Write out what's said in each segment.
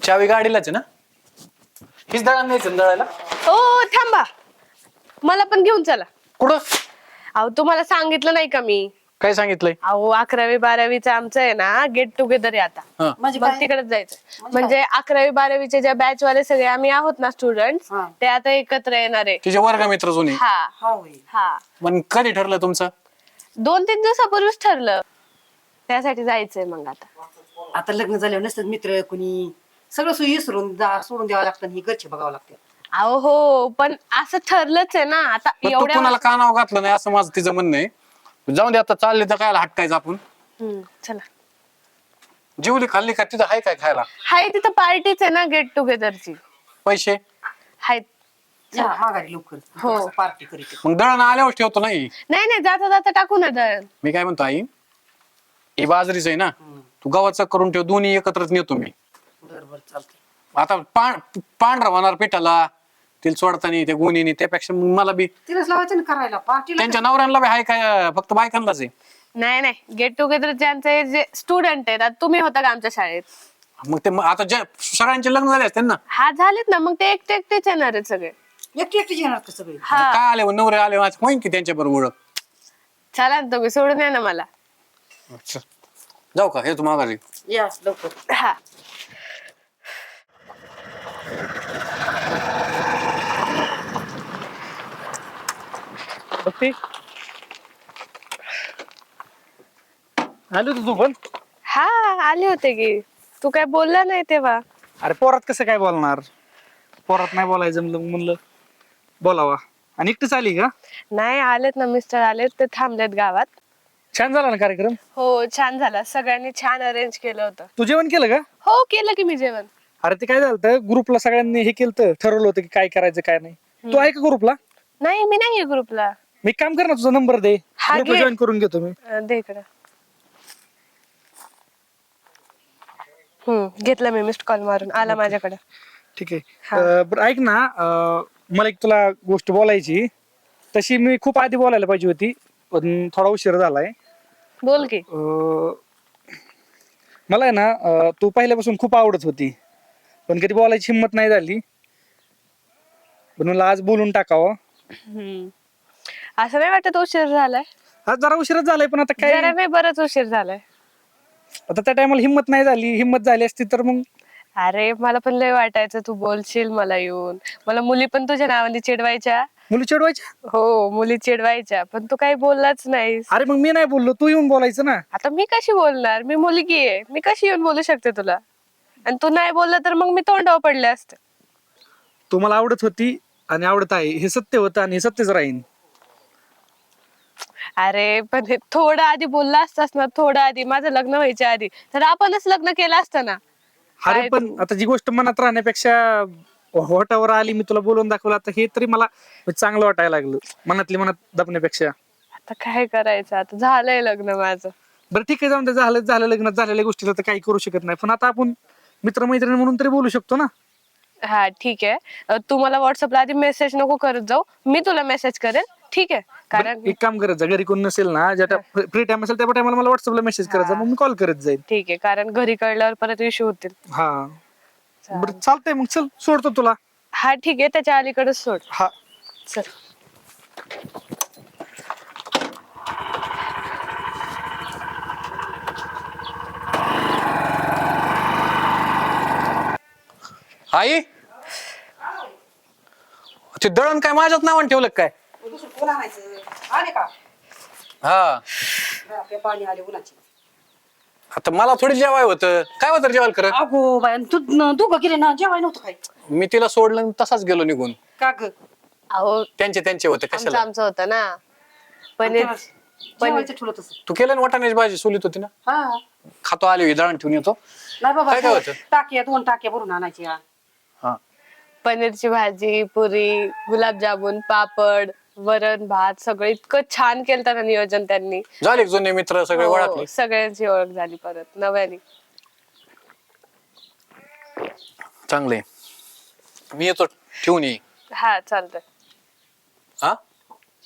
चावी गाडीलाच आहे ना? हीच दळण न्यायचं दळायला? ओ थांबा, मला पण घेऊन चला. कुठं? अहो तुम्हाला सांगितलं नाही का मी? काय सांगितलंय? अहो 11वी 12वीचं आमचं आहे ना गेट टुगेदर आहे आता. हा. म्हणजे मग काय? तिकडेच जायचं. म्हणजे 11वी 12वीचे ज्या बॅच वाले सगळे आम्ही आहोत ना स्टुडंट, हा. ते आता एकत्र येणार आहे. तिचे वर्गमित्र जुने. हा हा होय. हा, पण कधी ठरलं तुमचं? 2-3 दिवसापूर्वीच ठरलं. त्यासाठी जायचंय मग आता. आता लग्न झाल्यावर नसतं मित्र कुणी, सगळं सोयी सोडून द्यावं लागतं आणि हे घरचे बघावं लागतं. अहो हो, पण असं ठरलंच आहे ना आता. पण तू एवढ्या कोणाला का नाव घातलं नाही असं माझं तिचं म्हणणं आहे. जाऊन दे आता, चालले तर काय हटकायचं आपण. चला. जेवली खाल्ली का? तिथं आहे काय खायला? हाय तिथं पार्टीच आहे ना गेट टुगेदरची. पैसे? हाय. या माघारी लवकर. हो. पार्टी करीत. मग दळण आल्यावर ठेवतो नाही. नाही नाही, जाता जाता टाकू ना दळण. मी काय म्हणतो आई, ही बाजरीच आहे ना, तू गव्हाचं करून ठेव, दोन्ही एकत्रच नेतो मी. बरोबर चालतंय. आता पांढरा होणार पिठाला, तिला सोडताना ते गुन्हे, त्यापेक्षा मग मला बी तिलाच लावायचं ना करायला पार्टीला. त्यांच्या नवऱ्यांना बी हाय काय, फक्त बायकांनाच आहे? नाही नाही, गेट टुगेदर ज्यांचे जे स्टुडंट आहेत, आता तुम्ही होता का आमच्या शाळेत? मग ते आता ज्या सगळ्यांचे लग्न झाले असते ना, हा झालेत ना, मग ते एकटे एकटेच येणार आहेत सगळे. एकटी एकटी येणार का सगळे? हा काय आले नवरे आले होईन की त्यांच्या बरोबर ओळख. चला ना, तुम्ही सोडून या ना मला. अच्छा. जाऊ का? हे तू माघारी. या लवकर. हा. बघते आलो होतो तू पण. हा आले होते की, तू काय बोलला नाही तेव्हा. अरे पोरात कसं काय बोलणार, पोरात नाही बोलायचं म्हणलं बोलावा. आणि एकटीच आली का? नाही आलेत ना, मिस्टर आलेत, ते थांबलेत गावात. छान झाला ना कार्यक्रम? हो छान झाला, सगळ्यांनी छान अरेंज केलं होतं. तू जेवण केलं का? हो केलं की मी जेवण. अरे ते काय झालं, ग्रुपला सगळ्यांनी हे केलं, ठरवलं होतं की काय करायचं काय नाही. तू आहे का ग्रुपला? नाही मी नाहीये ग्रुपला. मी एक काम कर ना, तुझा नंबर दे, हा, ग्रुपला घे. जॉईन करून घेतो मी. दे इकडं. घेतलं मी, मिस्ड कॉल मारून आला माझ्याकडे. ठीक आहे. हा. बरं ऐक ना, मला एक तुला गोष्ट बोलायची. तशी मी खूप आधी बोलायला पाहिजे होती, पण थोडा उशीर झालाय. बोल की. मला आहे ना, तू पहिल्यापासून खूप आवडत होती, पण कधी बोलायची हिंमत नाही झाली, पण मला आज बोलून टाकावं. असं नाही वाटत उशीर झालाय? आज जरा उशीरच झालाय, पण आता काय, जरा नाही, बरंच उशीर झालाय. आता त्या टायमाला हिंमत नाही झाली. हिंमत झाली असती तर मग. अरे मला पण लय वाटायचं तू बोलशील मला येऊन. मला मुली पण तुझ्या नावाने चिडवायच्या. मुली चिडवायच्या? हो मुली चिडवायच्या, पण तू काही बोललाच नाहीस. अरे मग मी नाही बोललो, तू येऊन बोलायचं ना. आता मी कशी बोलणार? मी मुलगी आहे, मी कशी येऊन बोलू शकते तुला? आणि तू नाही बोलला तर मग मी तोंडावर पडले असते. तू मला आवडत होती आणि आवडत आहे, हे सत्य होतं आणि हे सत्यच राहीन. अरे पण हे थोडं आधी बोलला असतास ना, थोडं आधी, माझं लग्न व्हायच्या आधी, तर आपणच लग्न केलं असतं ना. अरे काय पण आता जी गोष्ट मनात राहण्यापेक्षा होटावर आली, मी तुला बोलून दाखवलं, आता हे तरी मला चांगलं वाटायला लागलं, मनातली मनात दबण्यापेक्षा. आता काय करायचं, आता झालंय लग्न माझं. बरं ठीक आहे, जाऊन ते झालं लग्नात झालेल्या गोष्टीला तर काही करू शकत नाही, पण आता आपण मित्रमैत्रिणी म्हणून तरी बोलू शकतो ना. हा ठीक आहे, तू मला व्हॉट्सअपला आधी मेसेज नको करत जाऊ, मी तुला मेसेज करेन. ठीक आहे, कारण एक काम करत जा, घरी कोण नसेल ना, ज्या फ्री टाइम असेल त्या टायमाला मला व्हॉट्सअपला मेसेज करत जा, मग मी कॉल करत जाईल. ठीक आहे, कारण घरी कळल्यावर परत इश्यू होतील. हा बरं चालतंय, मग चल सोडतो तुला. हा ठीक आहे, त्याच्या अलीकडेच सोड. हा चल. आई, ते दळण काय माझ्याच नावाने ठेवलं काय? कोण आणायचं? आले का? हा, आपल्या पाणी आले उन्हाचे. आता मला थोडी जेवाय होतं. काय होतं जेवायला खरं? अगो बाय, तू दोघं गेले ना, जेवाय नव्हतं काय? मी तिला सोडलं आणि तसाच गेलो निघून. का ग? अहो त्यांचे होते, आमचं कशाला? आमचं होतं ना पनीर. जेवायचं ठेवलं तसं. तू केलं ना वाटाण्याची भाजी, सोलीत होती ना, हा खातो आली दळण ठेवून येतो. नाही बाबा, काय होतं? टाक्या 2 टाक्या भरून आणायची. हा, पनीरची भाजी, पुरी, गुलाबजामुन, पापड, वरण भात, सगळं इतकं छान केलं ना नियोजन त्यांनी. झाले जुने मित्र सगळे हो, ओळखले. सगळ्यांची ओळख झाली परत नव्याने. चांगले, मी येतो ठेवून ये. हा चालतंय. हा,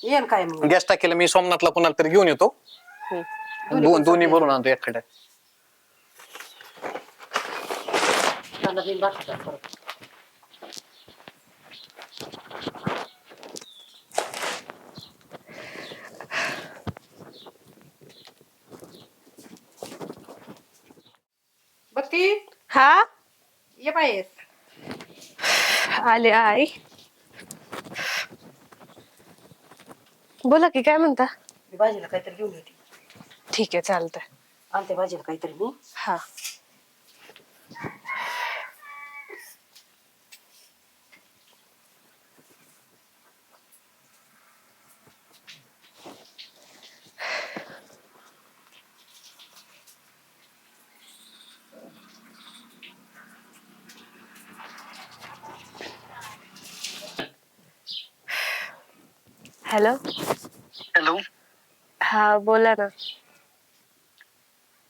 येन काय मग? गॅस टाकीला मी सोमनाथला कोणाला तरी घेऊन येतो. दोन्ही बोलून आणतो एककडे. कांदा बिन बाकीचा परत. बघती हा ये बाहेर. आले आई. बोला की काय म्हणता. मी भाजीला काहीतरी घेऊन येते. ठीक आहे चालतंय. आणते भाजीला काहीतरी मी. हा हॅलो. हॅलो. हा बोला ना.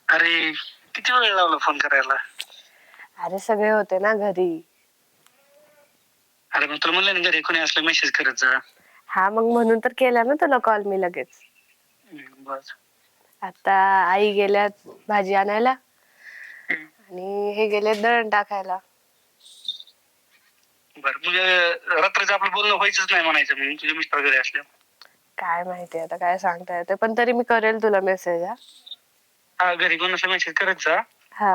अरे किती वेळ लावला फोन करायला? अरे सगळे होते ना घरी. अरे मग तुला म्हणलं ना घरी कोणी असलं मेसेज करत जा. हा मग म्हणून तर केला ना तुला कॉल मी लगेच. बस. आता आई गेल्यात भाजी आणायला आणि हे गेले दळण टाकायला. बर म्हणजे रात्रीचं आपलं बोलणं व्हायचंच नाही म्हणायचं मग तुझे मिस्टर घरी असल्या. काय माहिती आता काय सांगता येते पण तरी मी करेल तुला मेसेज. हा हा घरी कोण असलं मेसेज करत जा. हा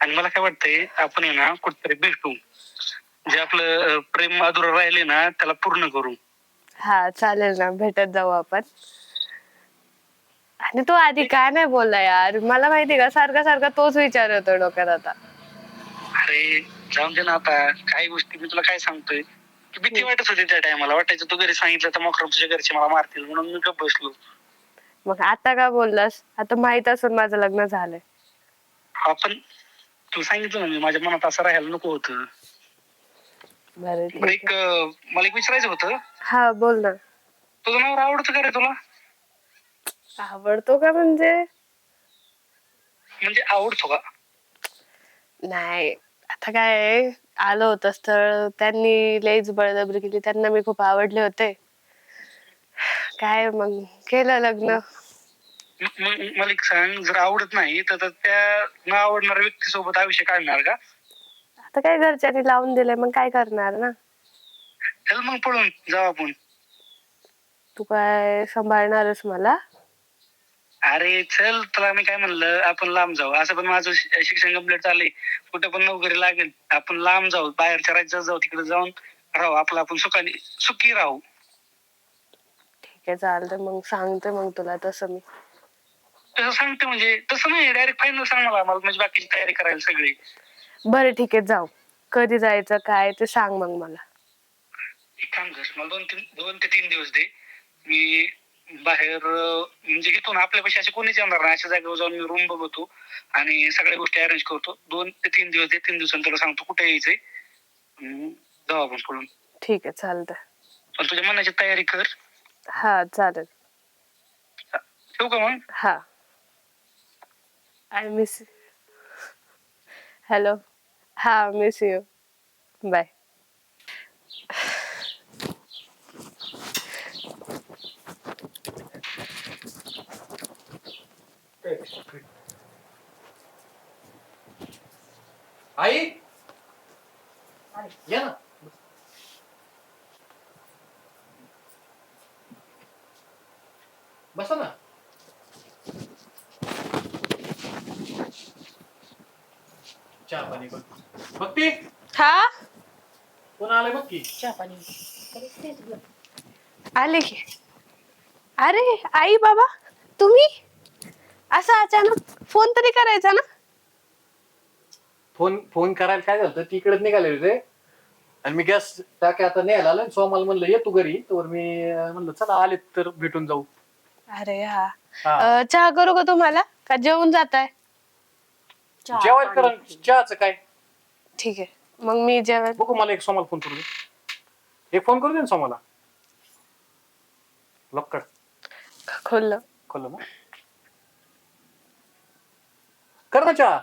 आणि मला काय वाटतंय आपण आहे ना कुठतरी भेटू. जे आपलं प्रेम अधुरं राहिले ना त्याला पूर्ण करू. हा चालेल ना भेटत जाऊ आपण. आणि तो आधी काय नाही बोलला यार मला माहिती का सारखा सारखा तोच विचार येतो डोक्यात आता. अरे जाऊन दे ना आता काही गोष्टी मी तुला काय सांगतोय की भीती वाटत होती त्या टायमाला वाटायचं तू घरी सांगितलं तर मग तुझ्या घरचे मला मारतील म्हणून मी गप्प बसलो. मग आता का बोललास आता माहित असून माझं लग्न झालंय. हा पण तुला सांगितलं ना मी माझ्या मनात असं राहायला नको होतं. बरं बरं ठीक एक आहे. मला एक विचारायचं होतं. हा बोल ना. तुझं नाव आवडतं का रे तुला? आवडतो का म्हणजे म्हणजे आवडतो का? नाही आता काय आहे, आलं होतं स्थळ त्यांनी लईच बळजबरी केली त्यांना मी खूप आवडले होते. काय मग केलं लग्न. मग मला एक सांग जर आवडत नाही तर त्या न आवडणाऱ्या व्यक्तीसोबत आयुष्य काढणार का? आता काय घरच्यांनी लावून दिलंय मग काय करणार ना. चल मग पळून जाऊ आपण. तू काय सांभाळणारच मला. अरे चल तुला मी काय म्हणलं आपण लांब जाऊ असं पण माझं शिक्षण कम्प्लीट झालंय कुठे पण नोकरी लागेल आपण लांब जाऊ बाहेरच्या राज्यात जाऊ तिकडे जाऊन राहू आपलं आपण सुखी राहू. ठीक आहे चालतंय मग सांगते मग तुला तसं मी. तसं सांगते म्हणजे तसं नाही डायरेक्ट फायनल सांग मला म्हणजे बाकीची तयारी करायला सगळी. बरं ठीक आहे जाऊ. कधी जायचं काय ते सांग मग मला. एक काम कर मला 2 ते 3 दिवस दे. मी बाहेर म्हणजे घेतो ना आपल्यापाशी असे कोणीच येणार नाही अशा जागेवर जाऊन मी रूम बघतो आणि सगळ्या गोष्टी अरेंज करतो. 2 ते 3 दिवस दे 3 दिवसांनी तुला सांगतो कुठे यायचंय. जाऊ आपण पळून. ठीक आहे चालतंय. पण तुझ्या मनाची तयारी कर. हा चालेल. ठेवू का मग? हा आय मिस. हॅलो. हा मिस यू. बाय. आई या ना. बसा ना. चहा पाणी कर. भक्ती हा कोण आलंय बघ की. चहा पाणी. आले की. अरे आई बाबा तुम्ही असं अचानक फोन तरी करायचा ना. फोन फोन करायला काय झालं तिकडेच निघाले होते आणि मी गॅस टाक्या आता न्यायला आलो सोमाला म्हणलं ये तू घरी तर मी म्हणलं चला आले तर भेटून जाऊ. अरे हा हा. चहा करू का तुम्हाला का जेवून जाताय. जेवायला करा चहाचं काय. ठीक आहे मग मी जेवण. बघू मला एक सोमाला फोन करू दे. एक फोन करू दे ना सोमाला. लॉक कर. खोललं. खोल ना. कर ना चहा.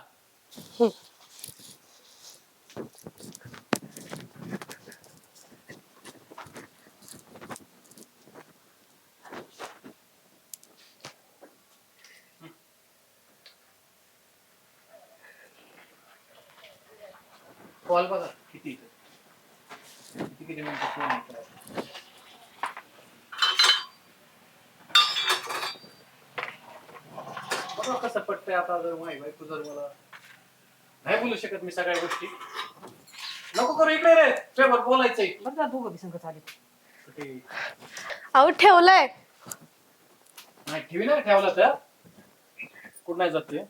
कॉल बघा किती किती मिनिटं फोन येतो. बघा कसं पटतंय आता. जर माही बायको जर मला नाही बोलू शकत मी सगळ्या गोष्टी. नको करू इकडे रे, तुझ्यावर बोलायचंय. बरं का दोघं बी संगत आले. ते अहो ठेवलंय. नाही ठेवी नाही ठेवला तर कुठं नाही जात ते.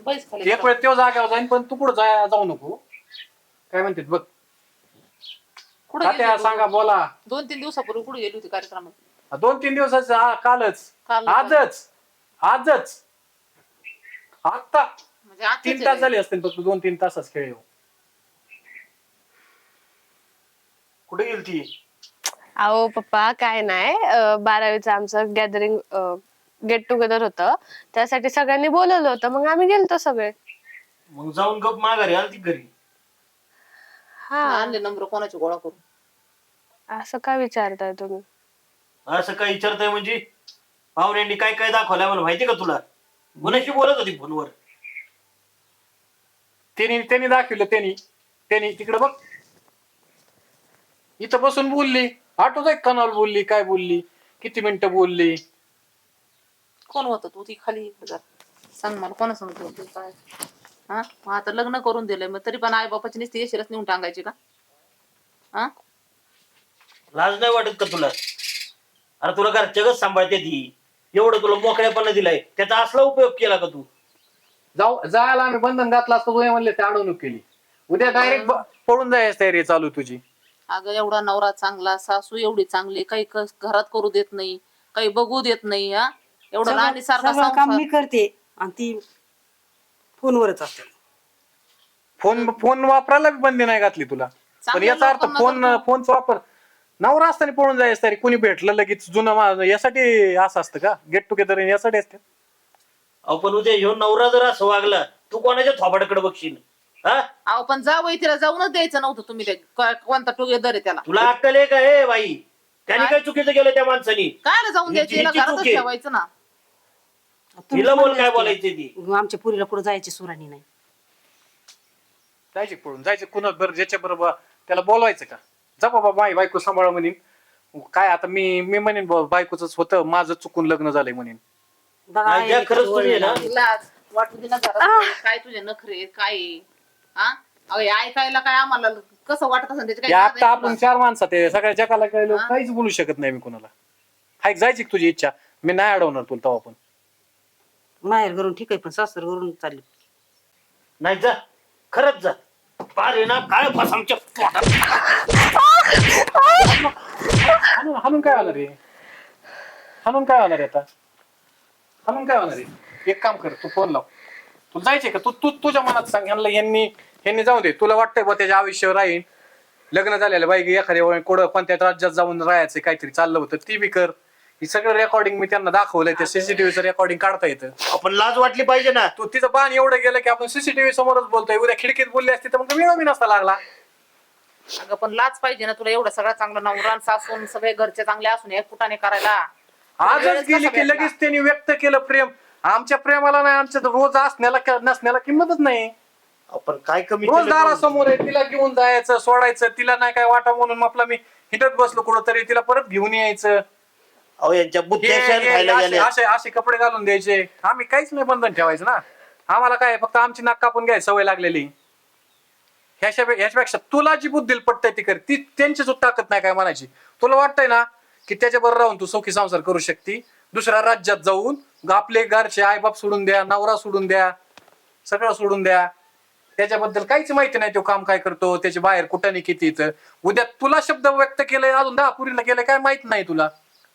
बैस खाली. एक वेळ तो जाग्यावर जाईन पण तू कुठं जाऊ नको. काय म्हणते बघ. कुठे तात्या सांगा बोला. 2-3 दिवसापूर्वी कुठे गेली होती कार्यक्रमात? 2-3 दिवसाचं कालच. काल आजच आता म्हणजे आजच 3 आहे तास काय? झाले असतील फक्त 2-3 तासच खेळ येऊ. कुठे गेली ती? अहो पप्पा काय नाही 12वीचं आमचं गॅदरिंग गेट टुगेदर होतं, त्यासाठी सगळ्यांनी बोलवलं होतं, मग आम्ही गेलतो सगळे. मग जाऊन गप माघारी आलती घरी. हा आणले नंबर कोणाची गोळा करून? असं का विचारताय तुम्ही? असं काय विचारताय म्हणजे? पाहुण्यांनी काय काय दाखवलंय मला माहिती का तुला? कोणाशी बोलत होती फोनवर? त्यांनी दाखवलं. त्यांनी तिकडे बघ. इथं बसून बोलली. आठवत कनाल बोलली, काय बोलली, किती मिनिटं बोलली. कोण होतं तू? ती खाली जरा सांग मला, कोणा सांगतो तू काय? हा मग आता लग्न करून दिलंय, मग तरी पण आई बापाची नुसती येशीलच नेऊन टांगायची का? हा लाज नाही वाटत का तुला? अरे तुला घरच्याच सांभाळते ती. एवढं तुला मोकळ्यापणा दिलाय, त्याचा असला उपयोग केला का तू? जायला आम्ही बंधन घातला असतो तुझ्या म्हणले ते अडवणूक केली. उद्या डायरेक्ट पळून जायची तयारी चालू तुझी. अगं एवढा नवरा चांगला, सासू एवढी चांगली, काही घरात करू देत नाही, काही बघू देत नाही. हा एवढं राणी सारखा सगळं काम संसार. मी करते आणि ती फोनवरच असते. फोन वापरायला बी बंदी नाही घातली तुला. पण चांगल्या याचा अर्थ लोकांना फोनचा वापर नवरा असताना पळून जायचं तरी कोणी भेटलं लगेच जुनं यासाठी असं असतं का? गेट टुगेदर यासाठी असते. आपण उद्या ह्यो नवरा जर असं वागला, तू कोणाच्या थोबाडाकडे बघशील? हा अहो पण जावई तिला जाऊनच द्यायचं नव्हतं तुम्ही. ते कोणता टुगेदर आहे त्याला? तुला अक्कल आहे का हे बाई? त्याने काय चुकीचं केलं त्या माणसानी? काय जाऊन द्यायचं? हिला हिची चूक घरातच आहे. ठेवायचं ना. तिला बोल काय बोलायचे ती. आमच्या पुरीला कुठं जायची सुराणी नाही. जायचे पळून जायचे कुणा बरं ज्याच्या बरोबर त्याला बोलवायचं का? जा बाबा माई बायको सांभाळ म्हणेन. काय आता मी म्हणेन बायकोच होतं माझं चुकून लग्न झालंय म्हणेन. बघा, नाही, ज्या खरंच तुम्ही आहे ना, लाज वाटू दे ना घरात. काय तुझे नखरे काय आहे? हा अगं हे ऐकायला काय आम्हाला कसं वाटत असेल त्याची हे काय आता आपण 4 माणसात आहे. सगळ्या जगाला कळलं हा? काहीच बोलू शकत नाही मी कुणाला. हाय जायची का तुझी इच्छा? मी नाही अडवणार तुला तेव्हा पण. माहेर घरून ठीक आहे पण सासर घरून चालली. नाही जा, खरंच जा. पार आहे ना काय बस आमच्या पोटात. हाणून काय होणार रे? हाणून काय होणार आहे आता? हाणून काय होणार आहे? एक काम कर, तू फोन लाव. तुला जायचे का? तू तुझ्या मनात सांग. यांनी जाऊ दे. तुला वाटतंय बा त्याच्या आयुष्यावर राहीन. लग्न झालेलं बाई एखाद्या कोणत्या राज्यात जाऊन राहायचं काहीतरी चाललं होतं ती बी कर. ही सगळं रेकॉर्डिंग मी त्यांना दाखवलंय. त्या सीसीटीव्हीचं रेकॉर्डिंग काढता येतं. आपण लाज वाटली पाहिजे ना. तू तिचं बाण एवढं गेलं की आपण सीसीटीव्ही समोरच बोलतोय. उद्या खिडकीत बोलली असती तर मग वेळ मी नसता लागला. अगं पण लाज पाहिजे ना तुला. एवढा सगळा चांगला नवरा सासून सगळे घरचे चांगले असून एक कुटाने करायला. आजच गेली की लगेच त्यांनी व्यक्त केलं प्रेम. आमच्या प्रेमाला नाही, आमच्या रोज असण्याला नसण्याला किंमतच नाही. आपण काय कमी रोज केलं दारासमोर आहे, तिला घेऊन जायचं सोडायचं. तिला नाही काय वाटा म्हणून आपला मी हिंडत बसलो कुठं तरी तिला परत घेऊन यायचं. अहो यांच्या बुद्ध्या खायला गेल्या. असे कपडे घालून द्यायचे. आम्ही काहीच नाही बंधन ठेवायचं ना. आम्हाला काय फक्त आमची नाक कापून घ्यायची सवय लागलेली. ह्याच्यापेक्षा तुला जी बुद्धी पटतंय ती कर. ती त्यांची जो ताकद नाही काय म्हणायची. तुला वाटतंय ना की त्याच्याबरोबर राहून तू सौखी संसार करू शकते. दुसऱ्या राज्यात जाऊन आपले घरचे आईबाप सोडून द्या, नवरा सोडून द्या, सगळं सोडून द्या. त्याच्याबद्दल काहीच माहिती नाही. तो काम काय करतो, त्याचे बाहेर कुठं किती येतं. उद्या तुला शब्द व्यक्त केलंय, अजून 10 पुरीला केलंय, काय माहित नाही तुला.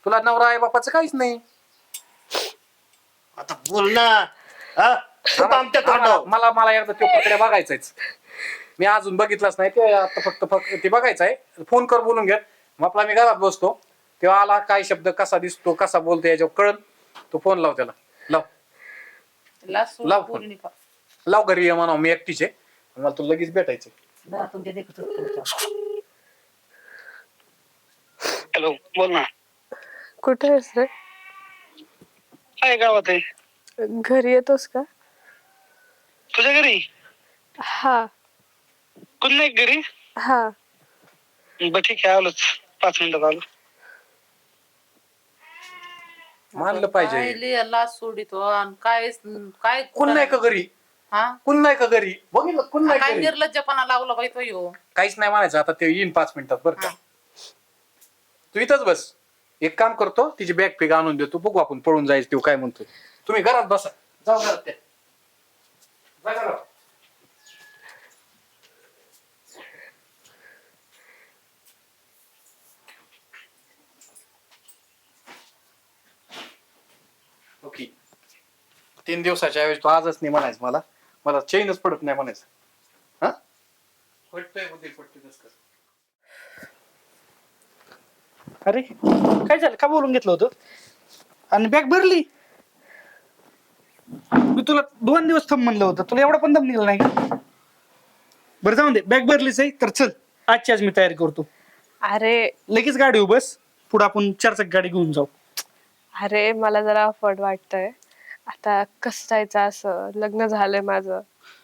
तुला नवरा आई बापाचं काहीच नाही. आता बोल ना. हा? खूप आमच्या तोंडावर. मला एकदा तो पकड्या बघायचाच. मी अजून बघितलाच नाही ते. आता फक्त ते बघायचं आहे. फोन कर बोलून घ्या. मग आपला मी घरात बसतो तेव्हा आला काय शब्द कसा दिसतो कसा बोलतो याच्यावर कळल. तो फोन लाव त्याला. लाव लाव फोन. लाव घरी ये म्हणा मी एकटीचे. मला तू लगेच भेटायचं. जरा तुमच्या देखत होतं. हॅलो बोल ना. कुठे आहेस रे? काय गावात आहे? घरी येतोस का? तुझ्या घरी? हा कोण नाही घरी? हा. बरं ठीक आहे, आलोच 5 मिनिटात आलो. मानलं पाहिजे. लाच सोडितो आणि काय काय कोण नाही का घरी? हा कोण नाही का घरी? बघितलं कोण नाही काय घरी? निर्लज्जपणा लागला बाई तो ह्यो. काहीच नाही म्हणायचं, आता ते येईन 5 मिनिटात बरं का. तू इथंच बस, एक काम करतो, तिची बॅग पिग आणून देतो, बघू आपण पळून जायचं तो काय म्हणतोय. तुम्ही घरात बसा, जाऊ घरात त्या. जा घरात. ओके, 3 दिवसाच्या ऐवजी तू आजच नाही म्हणायचं, मला मला चैनच पडत नाही म्हणायचं. हा पटतंय बुद्धी पटते तस. अरे काय झालं, का बोलून घेतलं होतं आणि बॅग भरली? मी तुला 2 दिवस थांब म्हणलं होतं, तुला एवढा पण दम निघाला नाही का? बरं जाऊन दे, बॅग भरलीच आहे तर चल, आजची आज मी तयारी करतो. अरे लगेच गाडी बस, पुढे आपण 4 चाक गाडी घेऊन जाऊ. अरे मला जरा अफवर्ड वाटतंय. आता कसं जायचं, असं लग्न झालंय माझं.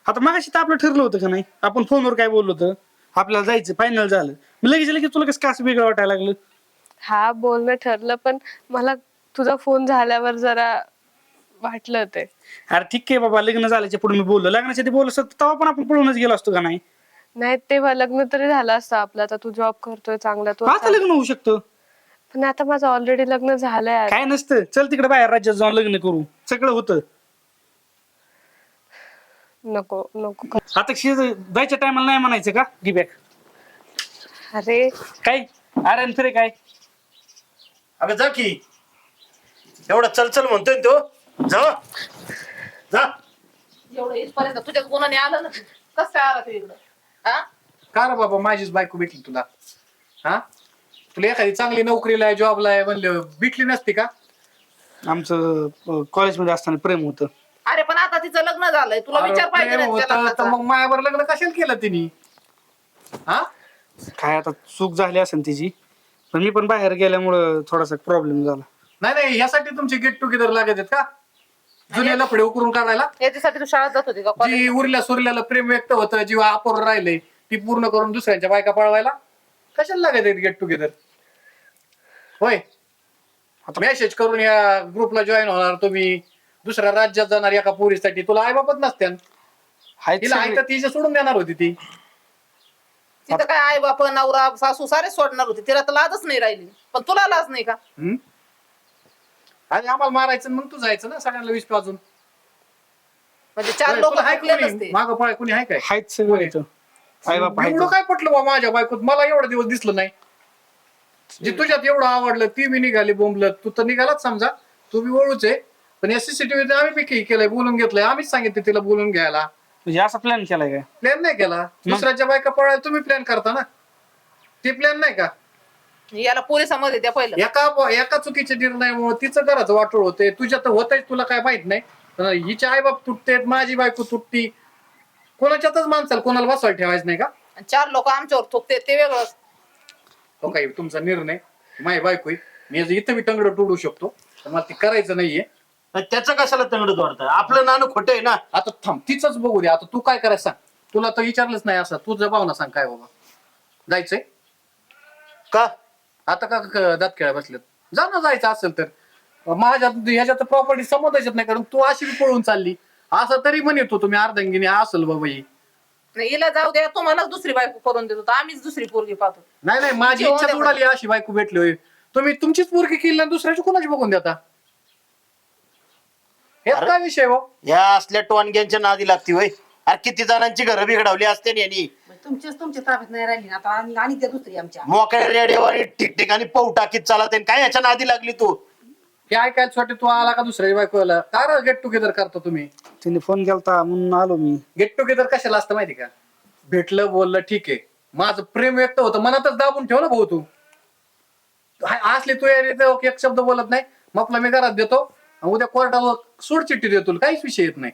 आता मगाशी तर आपलं ठरलं होतं का नाही, आपण फोनवर काय बोललो होतं, आपल्याला जायचं फायनल झालं. लगेच लगेच तुला कसं काय असं वेगळं वाटायला लागलं? हा बोलणं ठरलं, पण मला तुझा फोन झाल्यावर जरा वाटलं ते. अरे ठीक आहे बाबा, लग्न झाल्याच्या पुढे मी बोललो, लग्नाच्या आधी बोललो असतं तेव्हा पण आपण पळूनच गेलो असतो का नाही? नाही तेव्हा लग्न तरी झालं असतं आपलं. आता तू जॉब करतोय चांगला, तू आता लग्न होऊ शकतं. पण आता माझं ऑलरेडी लग्न झालंय यार. काय नसतं, चल तिकडे बाहेर राज्यात जाऊन लग्न करू, सगळं होतं. नको नको. आता जायच्या टायमाला नाही म्हणायचं का गी बॅग? अरे काय अरे फिरे काय? अगं जा की, एवढा चल म्हणतोय ना तो, जा जा. एवढं इथपर्यंत तुझ्या गुणाने आलं ना, कसं काय आला तू इकडं? हा का रे बाबा, माझीच बायको भेटली तुला? हा तुला एखादी चांगली नोकरीला आहे, जॉबला आहे म्हणलं भेटली नसती का? आमचं कॉलेजमध्ये असताना प्रेम होतं. अरे पण आता तिचं लग्न झालंय, तुला अरे विचार पाहिजे ना प्रेम तिच्या होतं तर लग्नाचा. मग मायावर लग्न कशाला केलं तिने? हा काय आता चूक झाली असेल तिची, पण मी पण बाहेर गेल्यामुळं थोडासा प्रॉब्लेम झाला. नाही ह्यासाठी तुमचे गेट टुगेदर लागत आहेत का? जुने लफडे उकरून काढायला? याच्यासाठी तू शाळेत जात होती का? जी उरल्या सुरल्याला प्रेम व्यक्त होतं, जीवा अपूर्ण राहिले, ती पूर्ण करून दुसऱ्यांच्या बायका पळवायला कशाला लागत आहेत गेट टुगेदर? होय, आता मेसेज करून या ग्रुपला जॉईन होणार तुम्ही, दुसऱ्या राज्यात जाणार एका पोरीसाठी, तुला आई बापच नसत्या. तिला आई तर तिच्या सोडून देणार होती ती. तिथं काय आई बाप नवरा सासू सारे सोडणार होते, तिला तर लाजच नाही राहिली. पण तुला लाज नाही का? आणि आम्हाला मारायचं मग तू जायचं ना सगळ्यांना विष वाजून. म्हणजे 4 लोक नसते. माग पाय कोणी आहे काय? हायच सगळं इथं. आई बाप एवढं काय पटलं बा माझ्या बायकोत, मला एवढा दिवस दिसलं नाही. जे तुझ्यात एवढं आवडलं ती बी निघाली बोंबलत, तू तर निघालाच समजा, तू बी ओळूच आहे. पण या सीसीटीव्ही आम्ही पैकी केलंय, बोलून घेतलंय, आम्हीच सांगितलं तिला बोलून घ्यायला. म्हणजे असा प्लॅन केलाय काय? प्लॅन नाही केला, दुसऱ्याच्या बायका पळायला तुम्ही प्लॅन करता ना, ते प्लॅन नाही का? याला पोलिसांमध्ये द्या पहिलं. एका चुकीच्या निर्णयामुळे तिचं घराचं वाटोळ होते, तुझ्या तर होतंय, तुला काय माहित नाही. हिचे आई बाप तुटते, माझी बायको तुटती, कोणाच्यातच माणसाला कोणाला बसवायला ठेवायचं नाही का? 4 लोक आमच्यावर थुकते ते वेगळंच. तो काही तुमचा निर्णय, माझी बायको आहे, मी इथं मी तंगड तोडू शकतो, पण मला ते करायचं नाहीये. त्याचं कशाला तंगडत वाढतं? आपलं नाणं खोटं आहे ना. आता थांब, तिचंच बघू दे. आता तू काय करायचं सांग, तुला तर विचारलंच नाही असं, तुझं भावना सांग काय बाबा, जायचंय का? आता का दात खेळा बसलेत? जा ना, जायचं असेल तर. माझ्या ह्याच्यात प्रॉपर्टी समजायच्यात नाही, कारण तू अशी बी पळून चालली, असं तरी म्हणतो तुम्ही अर्धांगिनी असेल बाबा ही. नाही, हिला जाऊ द्या, तुम्हाला दुसरी बायको करून देतो, आम्हीच दुसरी पोरगी पाहतो. नाही माझी इच्छा उडाली अशी बायको भेटली होय. तुम्ही तुमचीच पोरगी केली ना, दुसऱ्याची कोणाची बघून देता? हे काय विषय हो? या असल्या टोनग्यांच्या नादी लागती होय. अरे किती जणांची घरं बिघडवली असते यांनी. तुमच्या ताब्यात नाही राहिली ना आता, आणि त्या दुसरी आमच्या मोकळ्या रेडिओवर ठिकठिकाणी पाऊ टाकीत चालत आहे. काय याच्या नादी लागली तू? हे ऐकायला छोटे तू आला का दुसऱ्याची बायकोला? का गेट टुगेदर करता तुम्ही? तिने फोन केलता म्हणून आलो मी. गेट टुगेदर कशाला असतं माहिती का? भेटलं बोललं ठीक आहे, माझं प्रेम व्यक्त होतं, मनातच दाबून ठेव ना भाऊ. तू असली तू एक शब्द बोलत नाही, मग मी घरात देतो, उद्या कोर्टावर सोड चिठ्ठी देतो, काहीच विषय येत नाही.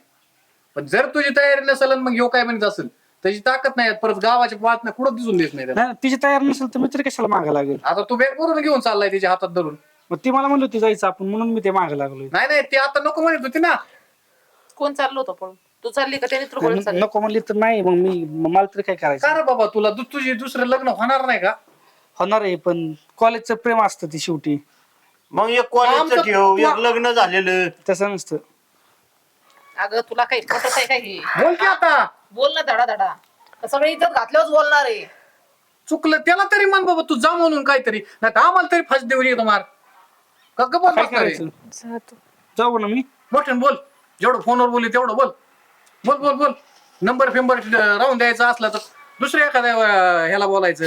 पण जर तुझी तयारी नसेल, मग येऊ काय म्हणत असेल, त्याची ताकद नाही, परत गावाच्या बात नाही कुठं दिसून देत नाही त्याला. नाही तिची तयार नसेल तर मी तरी कशाला मागा लागेल? आता तू बॅग भरून घेऊन चाललाय तिच्या हातात धरून. मग ती मला म्हणली होती जायचं आपण, म्हणून मी ते मागे लागलोय. नाही ती आता नको म्हणत होती ना. कोण चाललो होतं पळून? तू चालली का त्याने तुला चालली नको म्हणली तर नाही, मग मला तरी काय करायचं. का रे बाबा तुला तुझी दुसरं लग्न होणार नाही का? होणार आहे, पण कॉलेजचं प्रेम असतं ती शेवटी, मग एक कॉलेजचं आमचं- ठेव, एक लग्न झालेलं. तसं नसतं. अगं तुला काही पटत आहे काय हे? बोल की आता. बोल ना धडा धडा. सगळी इज्जत घातल्यावर बोलणार आहे. चुकलं त्याला तरी मान बाबा, तू जा म्हणून काहीतरी, नाही तर आम्हाला तरी फास देऊन येतो मार. का गप्प काय बसणार आहे? करायचं, जातो. जाऊ ना मी. मोठ्यानं बोल, जेवढं फोनवर बोलली तेवढं बोल. बोल बोल बोल. नंबर फिंबर राहून द्यायचा असला तर दुसऱ्या एखाद्या ह्याला बोलायचं,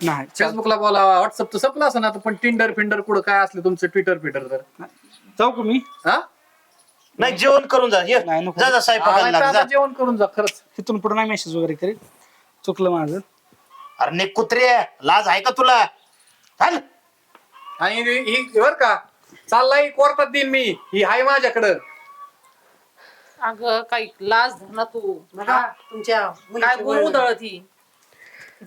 नाही फेसबुकला बोला, व्हॉट्सअप तर संपलं असं ना, पण टिंडर फिंडर कुठं काय असलं तुमचं ट्विटर फिटर तर जाऊ का मी. हा नाही जेवण करून जा ये. नाही, नको. जा जा स्वयंपाकाला नाही तर लाग, आता जा. जेवण करून जा खरंच. तिथून पुढे नाही मेसेज वगैरे करीत, चुकलं माझं. अरे ने कुत्रे, लाज आहे का तुला? चाल. आणि ही बर का चाललाय कोर्टात देईन मी, ही आहे माझ्याकडं. अगं काही लाज धर ना तू. बघा तुमच्या काय मुलीची गुण वळ- उधळत ही.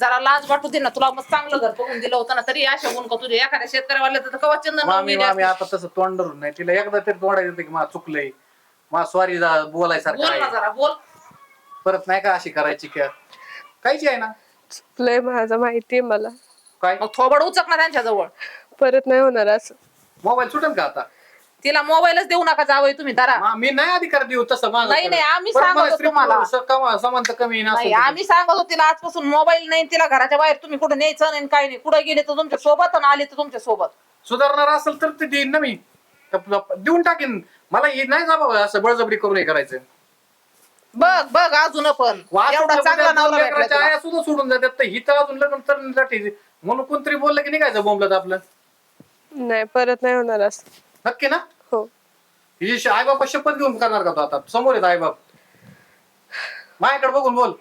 जरा लाज वाटू दे ना, तुला मग चांगलं घर बघून दिलं होतं ना, तरी अशा गुण का तुझ्या एखाद्या शेतकऱ्यावाल्या तर कवा चंदन मामी लावून मामी दिली आता तसं तोंड धरून नाही, तिला एकदा तरी तोंडायचं होतं की मा चुकलंय, मा सॉरी बोलायसारखं बोल ना आहे. जरा बोल. परत नाही का अशी करायची का? कायची आहे ना चुकलंय माझं, माहितीये मला. काय मग थोबड उचक ना त्यांच्या जवळ. परत नाही होणार असं. मोबाईल सुटेल का आता? तिला मोबाईलच देऊ नका जावई तुम्ही धरा. मी नाही अधिकार देऊ तसं माझं. नाही, नाही, आम्ही परत सांगत मला होतो स्त्री तुम्हाला. पुरुष समानता कमी नाही आम्ही सांगत होतो तिला आजपासून मोबाईल नाही, तिला घराच्या बाहेर तुम्ही कुठे न्यायचं नाही काय नाही. कुठे गेले तर तुमच्या सोबत आणि आले तर तुमच्या सोबत. सुधारणार असेल तर ते देईन ना मी, देऊन टाकीन. मला हे नाही जा बाबा असं बळजबरी करून हे करायचं. बघ बघ अजून पण एवढा चांगला नवरा भेटला तुला. आया सुद्धा सोडून जातात, तर ही तर अजून लग्न करण्यासाठी म्हणून कोणतरी बोललं की निघायचं बोंबलत आपलं. नाही, परत नाही होणार असं. नक्की ना? हो. ही आई बापा शपथ घेऊन करणार का तो आता? समोर येत आई बाप, माझ्याकडे बघून बोल.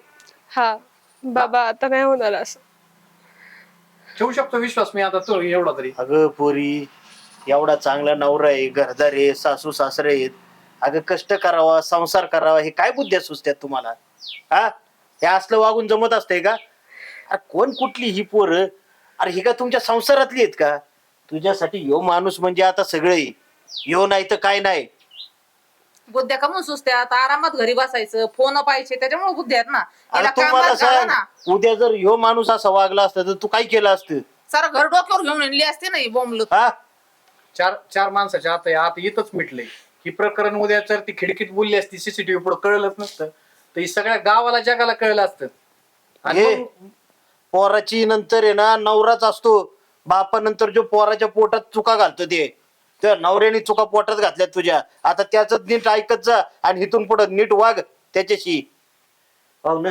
हा बाबा, आता नाही होणार असं. ठेवू शकतो विश्वास मी आता तो एवढा तरी. अगं पोरी, एवढा चांगला नवरा आहे, घरदार आहे, सासू सासरे आहेत. अगं कष्ट करावा, संसार करावा, हे काय बुद्ध्या सुचत्यात तुम्हाला? हा, हे असलं वागून जमत असतंय का? अरे कोण कुठली ही पोर? अरे ही का तुमच्या संसारातली आहेत का? तुझ्यासाठी यो माणूस म्हणजे आता सगळे यो नाही तर काय नाही. बुद्ध्या कमून सुचत्यात, आरामात घरी बसायचं, फोन पाहिजे, त्याच्यामुळे बुद्ध्या आहेत ना. अरे हिला तू मला कामात घाला सांग, ना. उद्या जर ह्यो माणूस असा वागला असता तर तू काय केलं असतं? सारं घर डोक्यावर घेऊन येणली असते ना ही बोंबलत. हा, चार माणसाच्या आता इथंच मिटलंय. ही प्रकरण उद्या जर ती खिडकीत बोलली असती, सीसीटीव्ही पुढे कळलंच नसतं, तर ही सगळ्या गावाला जगाला कळलं असतं. आणि हे मग पोराची नंतर आहे ना नवराच असतो. बापानंतर जो पोराच्या पोटात चुका घालतो ते त्या नवऱ्याने चुका पोटात घातल्यात तुझ्या. आता त्याच नीट ऐकत जा आणि इथून पुढे नीट वाग त्याच्याशी. पाहुन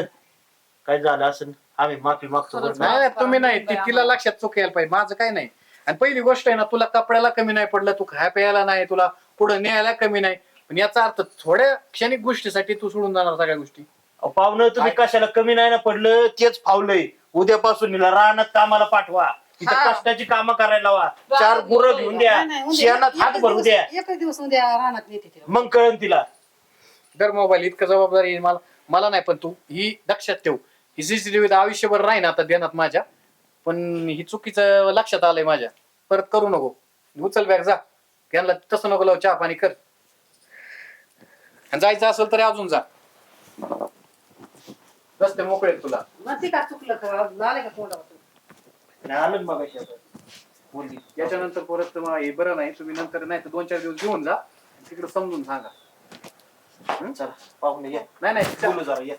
काय झालं असं आम्ही माफी मागतो बरं का? नाही नाही, तुम्ही नाही, तिला लक्षात चूक यायला पाहिजे, माझं काय नाही. आणि पहिली गोष्ट आहे ना, तुला कपड्याला कमी नाही पडलं, तू खाय प्यायला नाही, तुला पुढे न्यायला कमी नाही, पण याचा अर्थ थोड्या क्षणिक गोष्टीसाठी तू सोडून जाणार सगळ्या गोष्टी. पाहुणं तुम्ही कशाला कमी नाही ना पडलं, तेच फावलंय. उद्यापासून हिला रानात कामाला पाठवा, तिथं हा. कष्टाची कामं करायला लावा, 4 गुरं घेऊन द्या, नाही, नाही, उद्या- शेणात हात एकच भरू दिवस- द्या, एकच दिवस उद्या रानात नेते तिला. मग कळन तिला. दर मोबाईल इतकं जबाबदारी मला नाही, पण तू ही लक्षात ठेव. ही सीसीटीव्ही आयुष्यभर नाही ना आता देण्यात माझ्या, पण ही चुकीचं लक्षात आलंय माझ्या. परत करू नको. उचल बॅग जा, त्यांना तसं नको लाव, चहा पाणी कर. आणि जायचं असेल तरी अजून जा, रस्ते मोकळे आहेत तुला. मग ते काय चुकलं का आले का तोंडावर? आलं मग बोलली याच्यानंतर परत मग हे बरं नाही, तुम्ही नंतर नाही तर 2-4 दिवस घेऊन जा, तिकडे समजून सांगा. चला पाहुणे या, नाही नाही बोलू जरा या.